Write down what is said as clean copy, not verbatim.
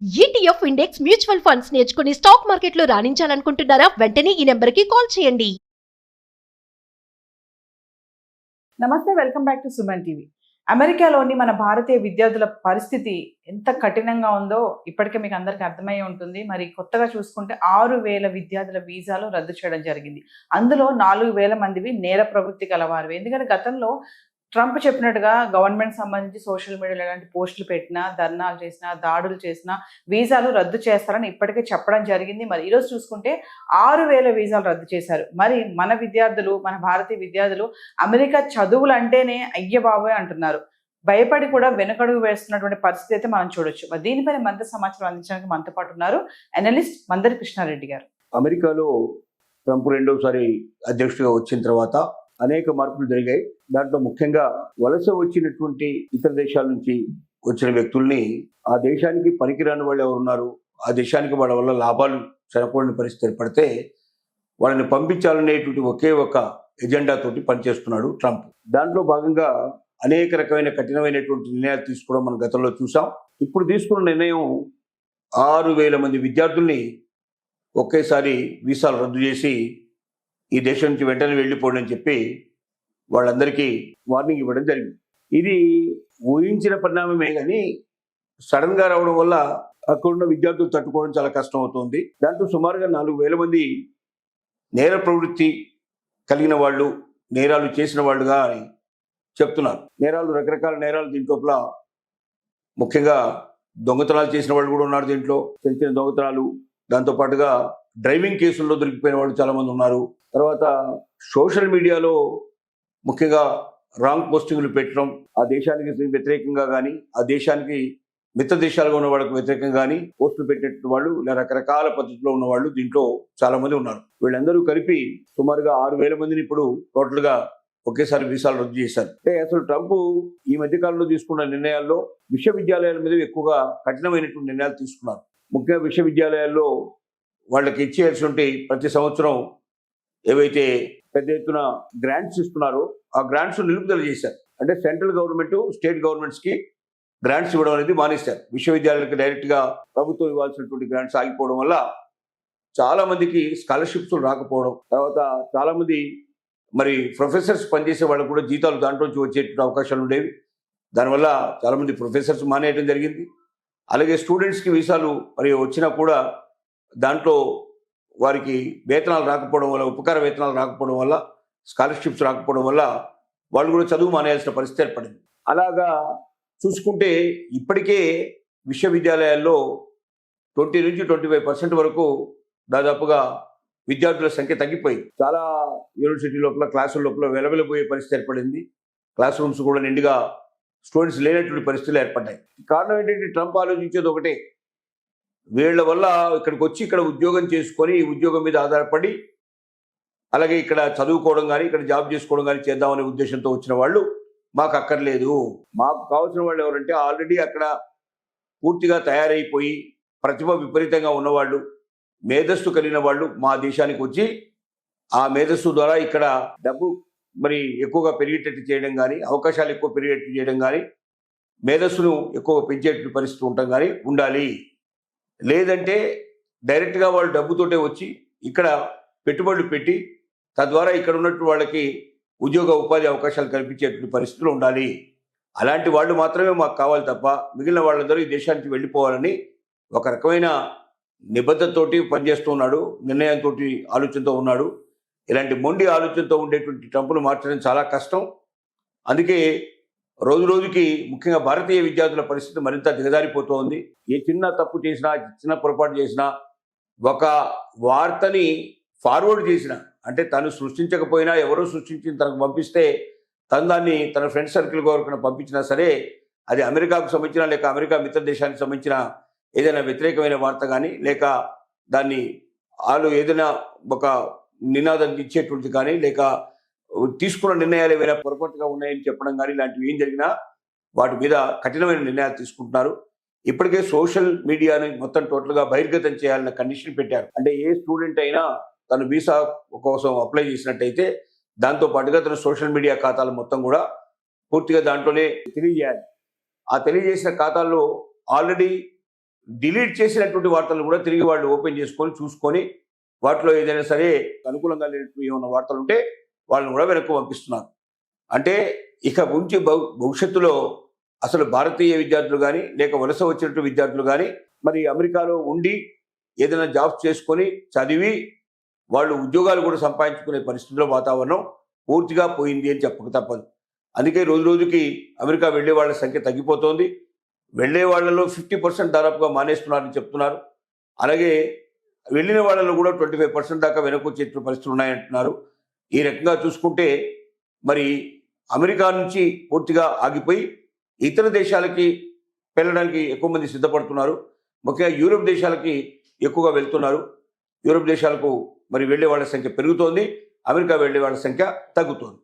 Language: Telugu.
ఈటీఎఫ్ ఇండెక్స్ మ్యూచువల్ ఫండ్స్ నేర్చుకుని స్టాక్ మార్కెట్లో రాణించాలనుకుంటున్నారా? వెంటనే ఈ నెంబర్కి కాల్ చేయండి. నమస్తే, welcome back to Suman TV. అమెరికాలోని మన భారతీయ విద్యార్థుల పరిస్థితి ఎంత కఠినంగా ఉందో ఇప్పటికే మీకు అందరికీ అర్థమయ్యే ఉంటుంది. మరి కొత్తగా చూసుకుంటే 6,000 విద్యార్థుల వీసాలు రద్దు చేయడం జరిగింది. అందులో 4,000 మందివి నేర ప్రవృత్తి గలవారివి. ఎందుకంటే గతంలో ట్రంప్ చెప్పినట్టుగా గవర్నమెంట్ సంబంధించి సోషల్ మీడియాలో ఎలాంటి పోస్టులు పెట్టినా, ధర్నాలు చేసినా, దాడులు చేసినా వీసాలు రద్దు చేస్తారని ఇప్పటికే చెప్పడం జరిగింది. మరి ఈరోజు చూసుకుంటే 6,000 వీసాలు రద్దు చేశారు. మరి మన విద్యార్థులు, మన భారతీయ విద్యార్థులు అమెరికా చదువులు అంటేనే అయ్య బాబోయ్ అంటున్నారు. భయపడి కూడా వెనుకడుగు వేస్తున్నటువంటి పరిస్థితి అయితే మనం చూడొచ్చు. మరి దీనిపైన మరింత సమాచారం అందించడానికి మనతో పాటు ఉన్నారు అనలిస్ట్ మందరి కృష్ణారెడ్డి గారు. అమెరికాలో ట్రంప్ రెండోసారి అధ్యక్షుడిగా వచ్చిన తర్వాత అనేక మార్పులు జరిగాయి. దాంట్లో ముఖ్యంగా వలస వచ్చినటువంటి ఇతర దేశాల నుంచి వచ్చిన వ్యక్తుల్ని ఆ దేశానికి పనికిరాని వాళ్ళు ఎవరున్నారు, ఆ దేశానికి వాళ్ళ వల్ల లాభాలు సరిపడిన పరిస్థితి ఏర్పడితే వాళ్ళని పంపించాలనేటువంటి ఒకే ఒక ఎజెండా తోటి పనిచేస్తున్నాడు ట్రంప్. దాంట్లో భాగంగా అనేక రకమైన కఠినమైనటువంటి నిర్ణయాలు తీసుకోవడం మనం గతంలో చూసాం. ఇప్పుడు తీసుకున్న నిర్ణయం 6,000 మంది విద్యార్థుల్ని ఒకేసారి వీసాలు రద్దు చేసి ఈ దేశం నుంచి వెంటనే వెళ్ళిపోండి అని చెప్పి వాళ్ళందరికీ వార్నింగ్ ఇవ్వడం జరిగింది. ఇది ఊహించిన పరిణామమే, కానీ సడన్గా రావడం వల్ల అక్కడున్న విద్యార్థులు తట్టుకోవడం చాలా కష్టం అవుతుంది. దాంట్లో సుమారుగా 4,000 మంది నేర ప్రవృత్తి కలిగిన వాళ్ళు, నేరాలు చేసిన వాళ్ళుగా అని చెప్తున్నారు. నేరాలు, రకరకాల నేరాలు దీంట్లోపల ముఖ్యంగా దొంగతనాలు చేసిన వాళ్ళు కూడా ఉన్నారు. దీంట్లో చిన్న చిన్న దొంగతనాలు, దాంతోపాటుగా డ్రైవింగ్ కేసుల్లో దొరికిపోయిన వాళ్ళు చాలామంది ఉన్నారు. తర్వాత సోషల్ మీడియాలో ముఖ్యంగా రాంగ్ పోస్టింగ్లు పెట్టడం, ఆ దేశానికి వ్యతిరేకంగా కానీ, ఆ దేశానికి మిత్ర దేశాలుగా ఉన్న వాళ్ళకి వ్యతిరేకంగా కానీ పోస్టులు పెట్టినట్టు వాళ్ళు, ఇలా రకరకాల పద్ధతిలో ఉన్న వాళ్ళు దీంట్లో చాలా మంది ఉన్నారు. వీళ్ళందరూ కలిపి సుమారుగా 6,000 మందిని ఇప్పుడు టోటల్గా ఒకేసారి వీసాలు రద్దు చేశారు. అంటే అసలు ట్రంప్ ఈ మధ్య కాలంలో తీసుకున్న నిర్ణయాల్లో విశ్వవిద్యాలయాల మీద ఎక్కువగా కఠినమైనటువంటి నిర్ణయాలు తీసుకున్నారు. ముఖ్యంగా విశ్వవిద్యాలయాల్లో వాళ్ళకి ఇచ్చేయాల్సి ప్రతి సంవత్సరం ఏవైతే పెద్ద ఎత్తున గ్రాంట్స్ ఇస్తున్నారో ఆ గ్రాంట్స్ నిలుపుదల చేశారు. అంటే సెంట్రల్ గవర్నమెంట్, స్టేట్ గవర్నమెంట్స్కి గ్రాంట్స్ ఇవ్వడం అనేది మానేశారు. విశ్వవిద్యాలయాలకు డైరెక్ట్గా ప్రభుత్వం ఇవ్వాల్సినటువంటి గ్రాంట్స్ ఆగిపోవడం వల్ల చాలా మందికి స్కాలర్షిప్స్ రాకపోవడం, తర్వాత చాలా మంది మరి ప్రొఫెసర్స్ పనిచేసే వాళ్ళకు కూడా జీతాలు దాంట్లోంచి వచ్చేటువంటి అవకాశాలు ఉండేవి. దానివల్ల చాలామంది ప్రొఫెసర్స్ మానేయడం జరిగింది. అలాగే స్టూడెంట్స్కి వీసాలు మరి వచ్చినా కూడా దాంట్లో వారికి వేతనాలు రాకపోవడం వల్ల, ఉపకార వేతనాలు రాకపోవడం వల్ల, స్కాలర్షిప్స్ రాకపోవడం వల్ల వాళ్ళు కూడా చదువు మానేయాల్సిన పరిస్థితి ఏర్పడింది. అలాగా చూసుకుంటే ఇప్పటికే విశ్వవిద్యాలయాల్లో 20 నుంచి 25% వరకు దాదాపుగా విద్యార్థుల సంఖ్య తగ్గిపోయింది. చాలా యూనివర్సిటీ లోపల, క్లాసుల లోపల వెలవెలబోయే పరిస్థితి ఏర్పడింది. క్లాస్ రూమ్స్ కూడా నిండుగా స్టూడెంట్స్ లేనటువంటి పరిస్థితులు ఏర్పడ్డాయి. కారణం ఏంటంటే ట్రంప్ ఆలోచించేది ఒకటే, వీళ్ళ వల్ల ఇక్కడికి వచ్చి ఇక్కడ ఉద్యోగం చేసుకొని ఈ ఉద్యోగం మీద ఆధారపడి అలాగే ఇక్కడ చదువుకోవడం కానీ, ఇక్కడ జాబ్ చేసుకోవడం కానీ చేద్దామనే ఉద్దేశంతో వచ్చిన వాళ్ళు మాకు అక్కర్లేదు. మాకు కావాల్సిన వాళ్ళు ఎవరంటే ఆల్రెడీ అక్కడ పూర్తిగా తయారైపోయి ప్రతిభ విపరీతంగా ఉన్నవాళ్ళు, మేధస్సు కలిగిన వాళ్ళు మా దేశానికి వచ్చి ఆ మేధస్సు ద్వారా ఇక్కడ డబ్బు మరి ఎక్కువగా పెరిగేటట్టు చేయడం కానీ, అవకాశాలు ఎక్కువ పెరిగేటట్టు చేయడం కానీ, మేధస్సును ఎక్కువ పెంచేట పరిస్థితి ఉండటం కానీ ఉండాలి. లేదంటే డైరెక్ట్గా వాళ్ళు డబ్బుతోటే వచ్చి ఇక్కడ పెట్టుబడులు పెట్టి తద్వారా ఇక్కడ ఉన్నట్టు వాళ్ళకి ఉద్యోగ ఉపాధి అవకాశాలు కల్పించేటువంటి పరిస్థితులు ఉండాలి. అలాంటి వాళ్ళు మాత్రమే మాకు కావాలి తప్ప మిగిలిన వాళ్ళందరూ ఈ దేశానికి వెళ్ళిపోవాలని ఒక రకమైన నిబద్ధతతోటి పనిచేస్తూ ఉన్నాడు, నిర్ణయంతో, ఆలోచనతో ఉన్నాడు. ఇలాంటి మొండి ఆలోచనతో ఉండేటువంటి ట్రంప్ను మార్చడం చాలా కష్టం. అందుకే రోజు రోజుకి ముఖ్యంగా భారతీయ విద్యార్థుల పరిస్థితి మరింత దిగజారిపోతోంది. ఏ చిన్న తప్పు చేసినా, చిన్న పొరపాటు చేసినా, ఒక వార్తని ఫార్వర్డ్ చేసినా, అంటే తను సృష్టించకపోయినా ఎవరో సృష్టించి తనకు పంపిస్తే తను దాన్ని తన ఫ్రెండ్ సర్కిల్ వరకు పంపించినా సరే, అది అమెరికాకు సంబంధించిన లేక అమెరికా మిత్ర దేశానికి సంబంధించిన ఏదైనా వ్యతిరేకమైన వార్త కానీ, లేక దాన్ని వాళ్ళు ఏదైనా ఒక నినాదాన్ని ఇచ్చేటువంటిది కానీ, లేక తీసుకున్న నిర్ణయాలు ఏవైనా పొరపాటుగా ఉన్నాయని చెప్పడం కానీ, ఇలాంటివి ఏం జరిగినా వాటి మీద కఠినమైన నిర్ణయాలు తీసుకుంటున్నారు. ఇప్పటికే సోషల్ మీడియాని మొత్తం టోటల్గా బహిర్గతం చేయాలన్న కండిషన్ పెట్టారు. అంటే ఏ స్టూడెంట్ అయినా తను వీసా కోసం అప్లై చేసినట్టయితే దాంతో పాటుగా తన సోషల్ మీడియా ఖాతాలు మొత్తం కూడా పూర్తిగా దాంట్లోనే తెలియజేయాలి. ఆ తెలియజేసిన ఖాతాల్లో ఆల్రెడీ డిలీట్ చేసినటువంటి వార్తలు కూడా తిరిగి వాళ్ళు ఓపెన్ చేసుకొని చూసుకొని వాటిలో ఏదైనా సరే అనుకూలంగా లేనటువంటి ఏమైనా వార్తలు ఉంటే వాళ్ళని కూడా వెనక్కి పంపిస్తున్నారు. అంటే ఇక ఉంచి భవిష్యత్తులో అసలు భారతీయ విద్యార్థులు కానీ లేక వలస వచ్చినటువంటి విద్యార్థులు కానీ మరి అమెరికాలో ఉండి ఏదైనా జాబ్స్ చేసుకొని చదివి వాళ్ళు ఉద్యోగాలు కూడా సంపాదించుకునే పరిస్థితుల్లో వాతావరణం పూర్తిగా పోయింది అని చెప్పక తప్పదు. అందుకే రోజు రోజుకి అమెరికా వెళ్ళే వాళ్ళ సంఖ్య తగ్గిపోతోంది. వెళ్ళే వాళ్ళలో 50% దాదాపుగా మానేస్తున్నారని చెప్తున్నారు. అలాగే వెళ్ళిన వాళ్ళలో కూడా 25% దాకా వెనక్కి వచ్చే పరిస్థితులు ఉన్నాయంటున్నారు. ఈ రకంగా చూసుకుంటే మరి అమెరికా నుంచి పూర్తిగా ఆగిపోయి ఇతర దేశాలకి వెళ్ళడానికి ఎక్కువ మంది సిద్ధపడుతున్నారు. ముఖ్యంగా యూరోప్ దేశాలకి ఎక్కువగా వెళ్తున్నారు. యూరోప్ దేశాలకు మరి వెళ్ళే వాళ్ళ సంఖ్య పెరుగుతోంది, అమెరికా వెళ్ళే వాళ్ళ సంఖ్య తగ్గుతోంది.